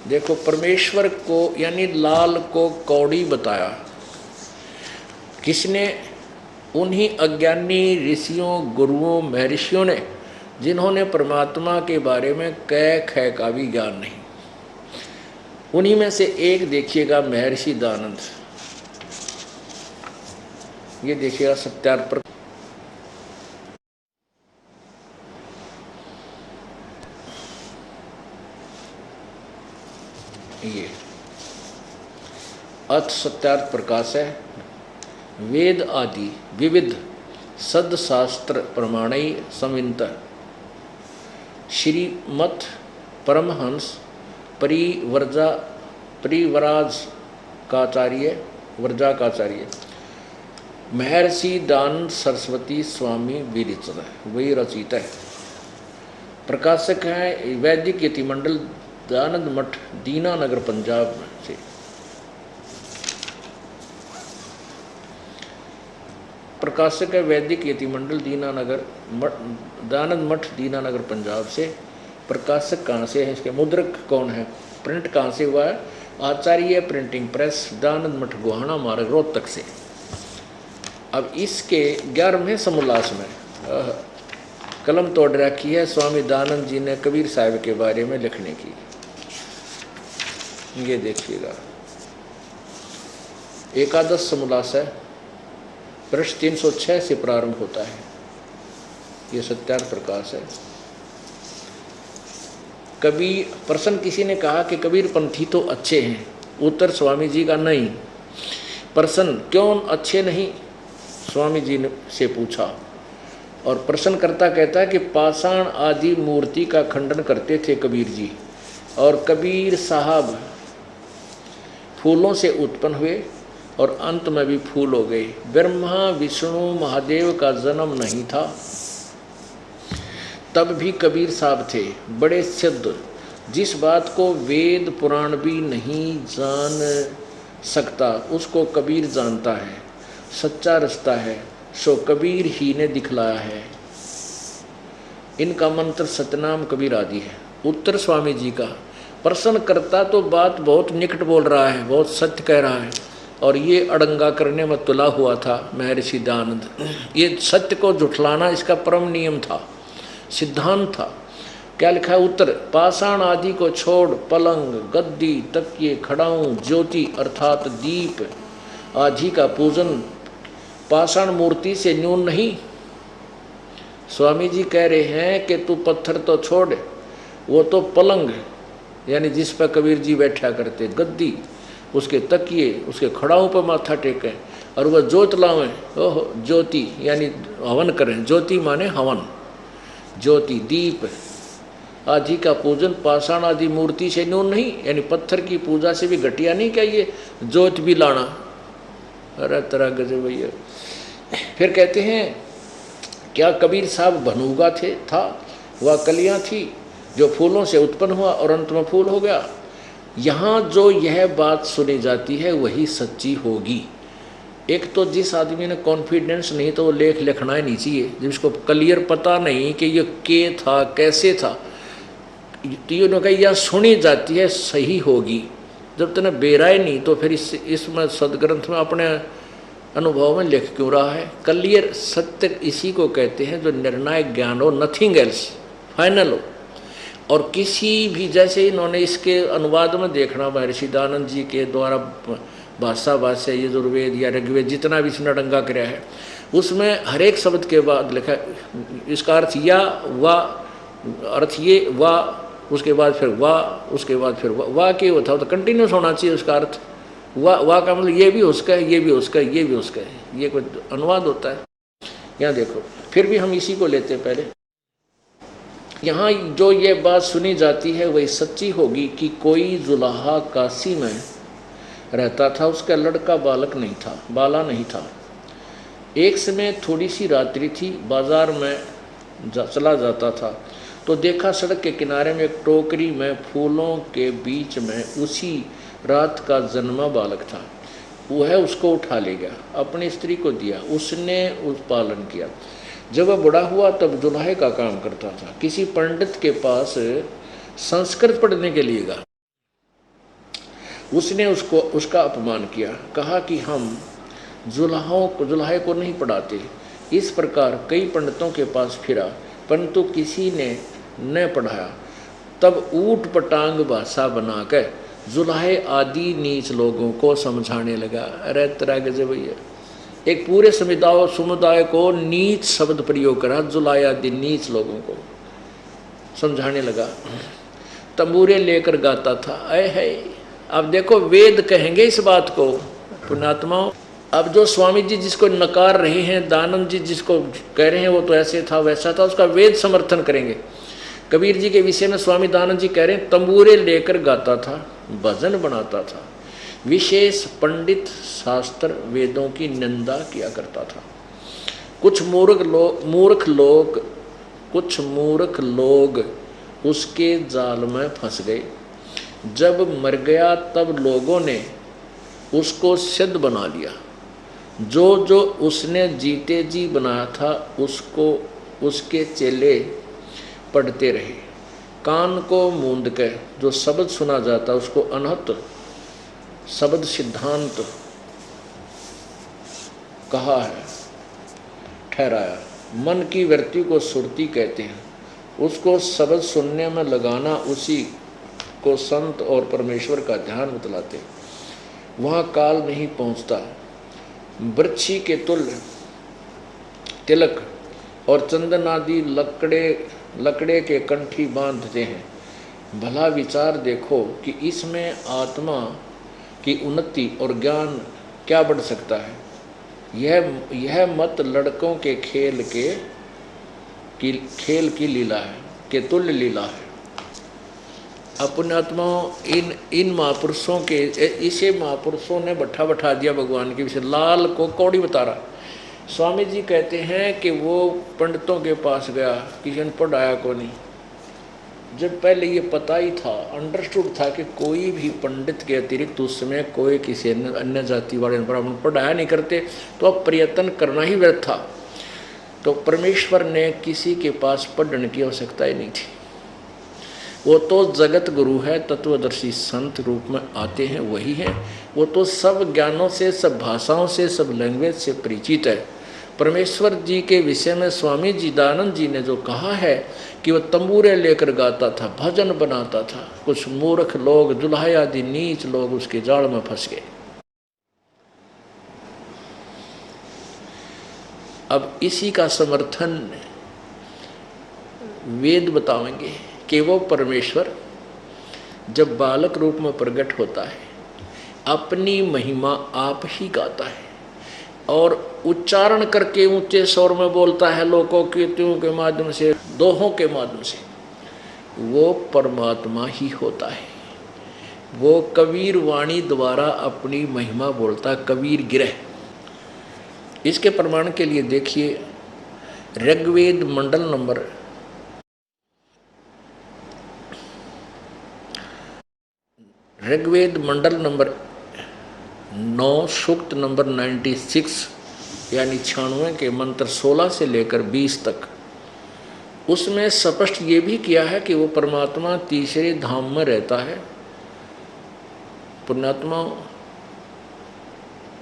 देखो, परमेश्वर को यानी लाल को कौड़ी बताया किसने? उन्हीं अज्ञानी ऋषियों, गुरुओं, महर्षियों ने, जिन्होंने परमात्मा के बारे में कै ख का भी ज्ञान नहीं। उन्हीं में से एक देखिएगा महर्षि दानंद। ये देखिएगा सत्यार्थ। ये अथ सत्यार्थ प्रकाश है। वेद आदि विविध सदशास्त्र प्रमाणई संवित श्रीमत् परमहंस वर्जाकाचार्य महर्षि दानंद सरस्वती स्वामी विरचित है। प्रकाशक है वैदिक यतिमंडल दानंद मठ, दीनानगर, पंजाब से। प्रकाशक है वैदिक यतिमंडल दानंद मठ, दीनानगर, पंजाब से। प्रकाशक कहाँ से है? इसके मुद्रक कौन है? प्रिंट कहाँ से हुआ है? आचार्य प्रिंटिंग प्रेस, दानंद मठ, गोहाना मार्ग, रोहतक से। अब इसके 11वें समोल्लास में कलम तोड़ रखी है स्वामी दानंद जी ने कबीर साहब के बारे में लिखने की। ये देखिएगा, एकादश समोल्लास है, पृष्ठ 306 से प्रारंभ होता है। ये सत्यार्थ प्रकाश है। कबीर प्रश्न किसी ने कहा कि कबीर पंथी तो अच्छे हैं। उत्तर स्वामी जी का नहीं। प्रश्न क्यों अच्छे नहीं, स्वामी जी ने से पूछा। और प्रश्नकर्ता कहता है कि पाषाण आदि मूर्ति का खंडन करते थे कबीर जी, और कबीर साहब फूलों से उत्पन्न हुए और अंत में भी फूल हो गए। ब्रह्मा विष्णु महादेव का जन्म नहीं था, तब भी कबीर साहब थे बड़े सिद्ध। जिस बात को वेद पुराण भी नहीं जान सकता उसको कबीर जानता है, सच्चा रास्ता है सो कबीर ही ने दिखलाया है। इनका मंत्र सतनाम कबीर आदि है। उत्तर स्वामी जी का। प्रश्न करता तो बात बहुत निकट बोल रहा है, बहुत सत्य कह रहा है, और ये अड़ंगा करने में तुला हुआ था महर्षि दानंद। ये सत्य को झुठलाना इसका परम नियम था, सिद्धांत था। क्या लिखा है? उत्तर, पाषाण आदि को छोड़ पलंग, गद्दी, तकिए, खड़ाऊं, ज्योति अर्थात दीप आदि का पूजन पाषाण मूर्ति से न्यून नहीं। स्वामी जी कह रहे हैं कि तू पत्थर तो छोड़, वो तो पलंग यानी जिस पर कबीर जी बैठा करते, गद्दी, उसके तकिए, उसके खड़ाओं पर माथा टेकें, और वह ज्योत लावें, ओहो ज्योति यानी हवन करें। ज्योति माने हवन, ज्योति दीप आदि का पूजन पाषाण आदि मूर्ति से न्यून नहीं, यानी पत्थर की पूजा से भी घटिया नहीं। क्या ये ज्योत भी लाना? अरे तरह गजब भैया। फिर कहते हैं क्या कबीर साहब भनूगा था? वह कलियां थी जो फूलों से उत्पन्न हुआ और अंत में फूल हो गया। यहाँ जो यह बात सुनी जाती है वही सच्ची होगी। एक तो जिस आदमी ने कॉन्फिडेंस नहीं तो वो लेख लिखना ही नहीं चाहिए, जिसको क्लियर पता नहीं कि ये के था कैसे था, तो ये कहा यह सुनी जाती है सही होगी। जब तक बेरा ही नहीं तो फिर इसमें सदग्रंथ में अपने अनुभव में लिख क्यों रहा है? क्लियर सत्य इसी को कहते हैं जो निर्णायक ज्ञान हो, नथिंग एल्स, फाइनल हो। और किसी भी, जैसे इन्होंने इसके अनुवाद में देखना महर्षि दानंद जी के द्वारा भाषा भाष्य यजुर्वेद या ऋग्वेद जितना भी इसने अड़ंगा कराया है, उसमें हर एक शब्द के बाद लिखा है इसका अर्थ या वा, अर्थ ये वा, उसके बाद फिर वा, उसके बाद फिर वा के होता हो तो कंटिन्यूस होना चाहिए उसका अर्थ। वा का मतलब ये भी उसका है, ये भी उसका है, ये भी उसका है, ये कोई अनुवाद होता है? यहाँ देखो, फिर भी हम इसी को लेते हैं पहले। यहाँ जो ये बात सुनी जाती है वही सच्ची होगी कि कोई जुलाहा काशी में रहता था, उसका लड़का बालक नहीं था, बाला नहीं था। एक समय थोड़ी सी रात्रि थी, बाजार में चला जाता था तो देखा सड़क के किनारे में एक टोकरी में फूलों के बीच में उसी रात का जन्मा बालक था। वह उसको उठा ले गया, अपनी स्त्री को दिया, उसने उस पालन किया। जब वह बड़ा हुआ तब दुल्हे का काम करता था। किसी पंडित के पास संस्कृत पढ़ने के लिए गया। उसने उसका अपमान किया, कहा कि हम जुल्हे को नहीं पढ़ाते। इस प्रकार कई पंडितों के पास फिरा, परंतु किसी ने न पढ़ाया। तब ऊट पटांग भाषा बनाकर जुल्हे आदि नीच लोगों को समझाने लगा। अरे तरह गजब भैया, एक पूरे समुदाय को नीच शब्द प्रयोग करा, जुल्हे आदि नीच लोगों को समझाने लगा। तंबूरे लेकर गाता था। अय है, अब देखो वेद कहेंगे इस बात को पुण्यात्माओं। अब जो स्वामी जी जिसको नकार रहे हैं, दानंद जी जिसको कह रहे हैं वो तो ऐसे था वैसा था, उसका वेद समर्थन करेंगे। कबीर जी के विषय में स्वामी दानंद जी कह रहे हैं तंबूरे लेकर गाता था, भजन बनाता था, विशेष पंडित शास्त्र वेदों की निंदा किया करता था। कुछ मूर्ख लोग उसके जाल में फंस गए। जब मर गया तब लोगों ने उसको सिद्ध बना लिया। जो उसने जीते जी बनाया था उसको उसके चेले पढ़ते रहे। कान को मूंद के जो शब्द सुना जाता उसको अनहत शब्द सिद्धांत कहा है, ठहराया। मन की वृत्ति को सुरती कहते हैं। उसको शब्द सुनने में लगाना, उसी को संत और परमेश्वर का ध्यान बतलाते। वहाँ काल नहीं पहुँचता। वृक्षी के तुल्य तिलक और चंदन आदि लकड़े के कंठी बांधते हैं। भला विचार देखो कि इसमें आत्मा की उन्नति और ज्ञान क्या बढ़ सकता है। यह मत लड़कों के खेल की लीला है, के तुल्य लीला है। अपने आत्माओं इन महापुरुषों के, इसे महापुरुषों ने बैठा दिया भगवान के विषय। लाल को कौड़ी बता रहा। स्वामी जी कहते हैं कि वो पंडितों के पास गया, किसी ने पढ़ाया को नहीं। जब पहले ये पता ही था, अंडरस्टूड था कि कोई भी पंडित के अतिरिक्त उस समय कोई किसी अन्य जाति वाले ब्राह्मण पढ़ाया नहीं करते, तो अब प्रयत्न करना ही व्यर्थ था। तो परमेश्वर ने किसी के पास पढ़ने की आवश्यकता ही नहीं थी। वो तो जगत गुरु है, तत्वदर्शी संत रूप में आते हैं, वही है। वो तो सब ज्ञानों से, सब भाषाओं से, सब लैंग्वेज से परिचित है। परमेश्वर जी के विषय में स्वामी जी दानंद जी ने जो कहा है कि वह तंबूरे लेकर गाता था, भजन बनाता था, कुछ मूर्ख लोग, जुल्हे आदि नीच लोग उसके जाल में फंस गए। अब इसी का समर्थन वेद बताएंगे कि वो परमेश्वर जब बालक रूप में प्रकट होता है, अपनी महिमा आप ही गाता है और उच्चारण करके ऊंचे स्वर में बोलता है, लोकों कीर्तियों के माध्यम से, दोहों के माध्यम से। वो परमात्मा ही होता है। वो कबीर वाणी द्वारा अपनी महिमा बोलता, कबीर गिरह। इसके प्रमाण के लिए देखिए ऋग्वेद मंडल नंबर 9 सूक्त नंबर 96 यानी 96 के मंत्र 16 से लेकर 20 तक। उसमें स्पष्ट ये भी किया है कि वो परमात्मा तीसरे धाम में रहता है। पुण्यात्मा,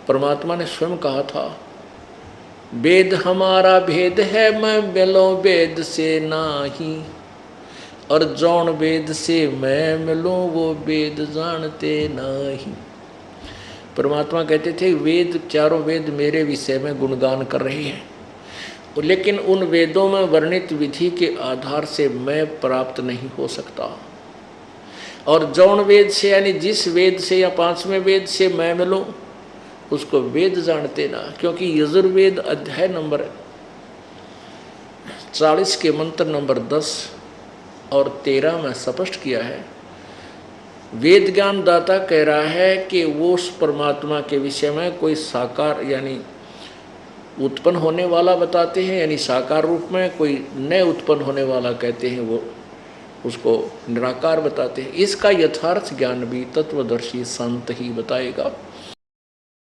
परमात्मा ने स्वयं कहा था, वेद हमारा भेद है, मैं मिलो वेद से नाही, और जौन वेद से मैं मिलूं वो वेद जानते नहीं। परमात्मा कहते थे वेद, चारों वेद मेरे विषय में गुणगान कर रहे हैं, लेकिन उन वेदों में वर्णित विधि के आधार से मैं प्राप्त नहीं हो सकता। और जौन वेद से यानी जिस वेद से या 5वें वेद से मैं मिलूं उसको वेद जानते ना, क्योंकि यजुर्वेद अध्याय नंबर 40 के मंत्र नंबर 10 और 13 में स्पष्ट किया है। वेद ज्ञान दाता कह रहा है कि वो उस परमात्मा के विषय में कोई साकार यानी उत्पन्न होने वाला बताते हैं, यानी साकार रूप में, कोई नए उत्पन्न होने वाला कहते हैं, वो उसको निराकार बताते हैं। इसका यथार्थ ज्ञान भी तत्वदर्शी संत ही बताएगा।